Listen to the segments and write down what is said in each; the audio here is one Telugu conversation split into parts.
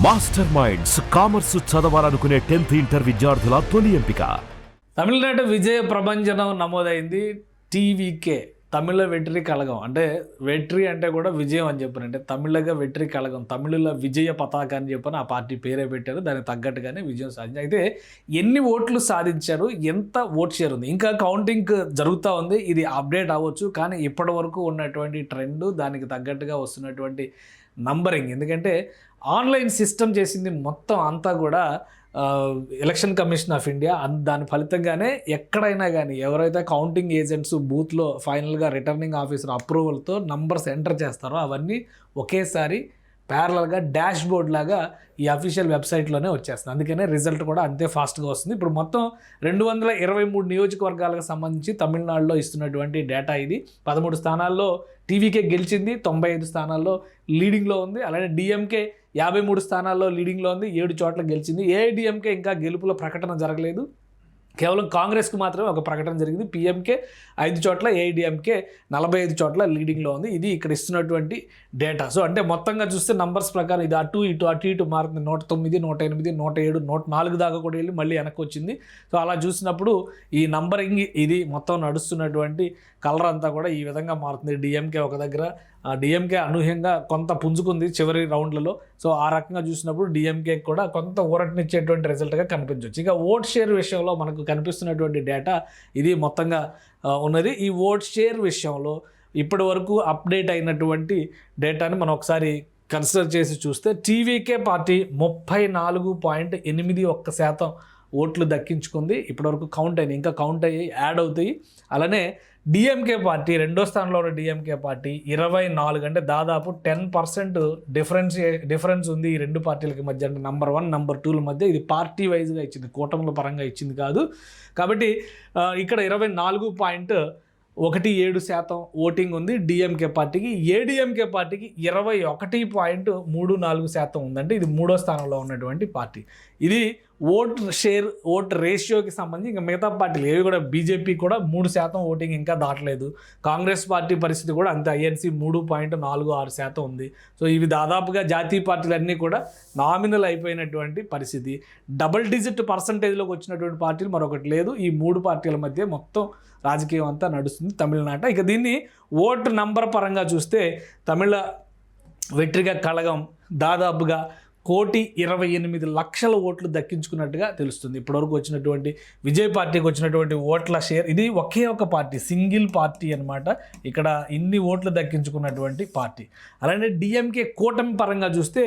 మాస్టర్ మైండ్స్ కామర్స్ చదవాలనుకునే 10th ఇంటర్ విద్యార్థుల తొలి ఎంపిక. తమిళనాడు విజయ ప్రభంజనం నమోదైంది. టీవీకే తమిళ వెట్రి కళగం, అంటే వెట్రి అంటే కూడా విజయం అని చెప్పారు. అంటే తమిళగా వెట్రి కళగం, తమిళ విజయ పతాక అని చెప్పని ఆ పార్టీ పేరే పెట్టారు. దానికి తగ్గట్టుగానే విజయం సాధించారు. అయితే ఎన్ని ఓట్లు సాధించారు, ఎంత ఓట్ షేర్ ఉంది, ఇంకా కౌంటింగ్ జరుగుతూ ఉంది. ఇది అప్డేట్ అవ్వచ్చు, కానీ ఇప్పటి వరకు ఉన్నటువంటి ట్రెండ్, దానికి తగ్గట్టుగా వస్తున్నటువంటి నంబరింగ్, ఎందుకంటే ఆన్లైన్ సిస్టమ్ చేసింది మొత్తం అంతా కూడా ఎలక్షన్ కమిషన్ ఆఫ్ ఇండియా. దాని ఫలితంగానే ఎక్కడైనా కానీ ఎవరైతే కౌంటింగ్ ఏజెంట్స్ బూత్లో ఫైనల్గా రిటర్నింగ్ ఆఫీసర్ అప్రూవల్తో నంబర్స్ ఎంటర్ చేస్తారో అవన్నీ ఒకేసారి ప్యారలల్గా డాష్ బోర్డ్ లాగా ఈ అఫీషియల్ వెబ్సైట్లోనే వచ్చేస్తుంది. అందుకనే రిజల్ట్ కూడా అంతే ఫాస్ట్గా వస్తుంది. ఇప్పుడు మొత్తం 223 నియోజకవర్గాలకు సంబంధించి తమిళనాడులో ఇస్తున్నటువంటి డేటా ఇది. 13 స్థానాల్లో టీవీకే గెలిచింది, 95 స్థానాల్లో లీడింగ్లో ఉంది. అలానే డిఎంకే 53 స్థానాల్లో లీడింగ్లో ఉంది, 7 చోట్ల గెలిచింది. ఏఐడిఎంకే ఇంకా గెలుపుల ప్రకటన జరగలేదు, కేవలం కాంగ్రెస్కు మాత్రమే ఒక ప్రకటన జరిగింది. పిఎంకే 5 చోట్ల, ఏఐడిఎంకే 45 చోట్ల లీడింగ్లో ఉంది. ఇది ఇక్కడ ఇస్తున్నటువంటి డేటా. సో అంటే మొత్తంగా చూస్తే నంబర్స్ ప్రకారం ఇది అటు ఇటు మారుతుంది. 109, 108, 107, 104 దాకా కూడా వెళ్ళి మళ్ళీ వెనక్కి వచ్చింది. సో అలా చూసినప్పుడు ఈ నంబరింగ్ ఇది మొత్తం నడుస్తున్నటువంటి కలర్ అంతా కూడా ఈ విధంగా మారుతుంది. డిఎంకే ఒక దగ్గర, డిఎంకే అనూహ్యంగా కొంత పుంజుకుంది చివరి రౌండ్లలో. సో ఆ రకంగా చూసినప్పుడు డిఎంకే కూడా కొంత ఊరటనిచ్చేటువంటి రిజల్ట్గా కనిపించవచ్చు. ఇక ఓట్ షేర్ విషయంలో మనకు కనిపిస్తున్నటువంటి డేటా ఇది మొత్తంగా ఉన్నది. ఈ ఓట్ షేర్ విషయంలో ఇప్పటి వరకు అప్డేట్ అయినటువంటి డేటాని మనం ఒకసారి కన్సిడర్ చేసి చూస్తే టీవీకే పార్టీ 34.81% ఓట్లు దక్కించుకుంది. ఇప్పటివరకు కౌంట్ అయినాయి, ఇంకా కౌంట్ అయ్యి యాడ్ అవుతాయి. అలానే డిఎంకే పార్టీ, రెండో స్థానంలో ఉన్న డిఎంకే పార్టీ 24, అంటే దాదాపు 10% డిఫరెన్స్ ఉంది ఈ రెండు పార్టీలకి మధ్య. అంటే నెంబర్ 1, నెంబర్ 2ల మధ్య. ఇది పార్టీ వైజ్గా ఇచ్చింది, కూటముల పరంగా ఇచ్చింది కాదు. కాబట్టి ఇక్కడ 24.17% ఓటింగ్ ఉంది డిఎంకే పార్టీకి. ఏడిఎంకే పార్టీకి 21.34% ఉందంటే ఇది మూడో స్థానంలో ఉన్నటువంటి పార్టీ. ఇది ఓట్ రేషియోకి సంబంధించి ఇంకా మిగతా పార్టీలు ఏవి కూడా, బీజేపీ కూడా 3% ఓటింగ్ ఇంకా దాటలేదు. కాంగ్రెస్ పార్టీ పరిస్థితి కూడా అంతే, ఐఎన్సీ 3.46% ఉంది. సో ఇవి దాదాపుగా జాతీయ పార్టీలన్నీ కూడా నామినల్ అయిపోయినటువంటి పరిస్థితి. డబుల్ డిజిట్ పర్సంటేజ్లోకి వచ్చినటువంటి పార్టీలు మరొకటి లేదు. ఈ 3 పార్టీల మధ్య మొత్తం రాజకీయం అంతా నడుస్తుంది తమిళనాట. ఇక దీన్ని ఓటు నంబర్ పరంగా చూస్తే తమిళ వెట్రిగ కళగం దాదాపుగా 1,28,00,000 ఓట్లు దక్కించుకున్నట్టుగా తెలుస్తుంది. ఇప్పటివరకు వచ్చినటువంటి విజయ్ పార్టీకి వచ్చినటువంటి ఓట్ల షేర్, ఇది ఒకే ఒక పార్టీ, సింగిల్ పార్టీ అనమాట ఇక్కడ ఇన్ని ఓట్లు దక్కించుకున్నటువంటి పార్టీ. అలానే డిఎంకే కూటమి పరంగా చూస్తే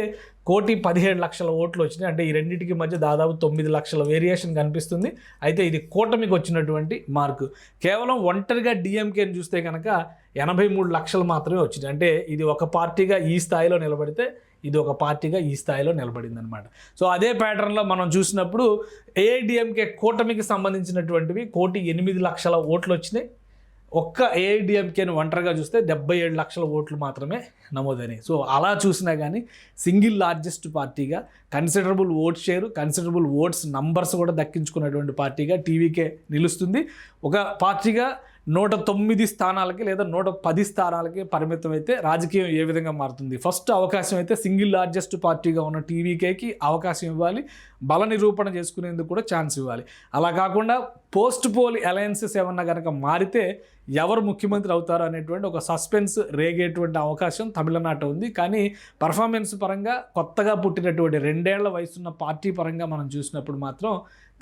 1,17,00,000 ఓట్లు వచ్చినాయి. అంటే ఈ రెండింటికి మధ్య దాదాపు 9 లక్షల వేరియేషన్ కనిపిస్తుంది. అయితే ఇది కూటమికి వచ్చినటువంటి మార్కు. కేవలం ఒంటరిగా డిఎంకేని చూస్తే కనుక 83 లక్షలు మాత్రమే వచ్చినాయి. అంటే ఇది ఒక పార్టీగా ఈ స్థాయిలో నిలబడితే ఇది ఒక పార్టీగా ఈ స్థాయిలో నిలబడింది అనమాట. సో అదే ప్యాటర్న్లో మనం చూసినప్పుడు ఏఐడిఎంకే కూటమికి సంబంధించినటువంటివి 1,08,00,000 ఓట్లు వచ్చినాయి. ఒక్క ఏఐడిఎంకేని ఒంటరిగా చూస్తే 77 లక్షల ఓట్లు మాత్రమే నమోదైనాయి. సో అలా చూసినా కానీ సింగిల్ లార్జెస్ట్ పార్టీగా considerable vote share, considerable votes numbers కూడా దక్కించుకున్నటువంటి పార్టీగా టీవీకే నిలుస్తుంది. ఒక పార్టీగా 109 స్థానాలకి లేదా 110 స్థానాలకి పరిమితం అయితే రాజకీయం ఏ విధంగా మారుతుంది? ఫస్ట్ అవకాశం అయితే సింగిల్ లార్జెస్ట్ పార్టీగా ఉన్న టీవీకేకి అవకాశం ఇవ్వాలి, బల నిరూపణ చేసుకునేందుకు కూడా ఛాన్స్ ఇవ్వాలి. అలా కాకుండా పోస్ట్ పోల్ అలయన్సెస్ ఏమన్నా కనుక మారితే ఎవరు ముఖ్యమంత్రి అవుతారు అనేటువంటి ఒక సస్పెన్స్ రేగేటువంటి అవకాశం తమిళనాట ఉంది. కానీ పర్ఫార్మెన్స్ పరంగా కొత్తగా పుట్టినటువంటి 2 ఏళ్ల వయసున్న పార్టీ పరంగా మనం చూసినప్పుడు మాత్రం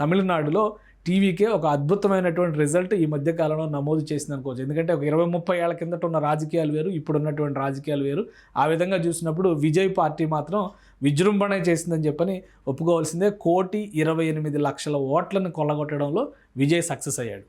తమిళనాడులో టీవీకే ఒక అద్భుతమైనటువంటి రిజల్ట్ ఈ మధ్యకాలంలో నమోదు చేసింది అనుకోవచ్చు. ఎందుకంటే ఒక 20-30 ఏళ్ల కిందట ఉన్న రాజకీయాలు వేరు, ఇప్పుడున్నటువంటి రాజకీయాలు వేరు. ఆ విధంగా చూసినప్పుడు విజయ్ పార్టీ మాత్రం విజృంభణ చేసిందని చెప్పని ఒప్పుకోవాల్సిందే. 1,28,00,000 ఓట్లను కొల్లగొట్టడంలో విజయ్ సక్సెస్ అయ్యాడు.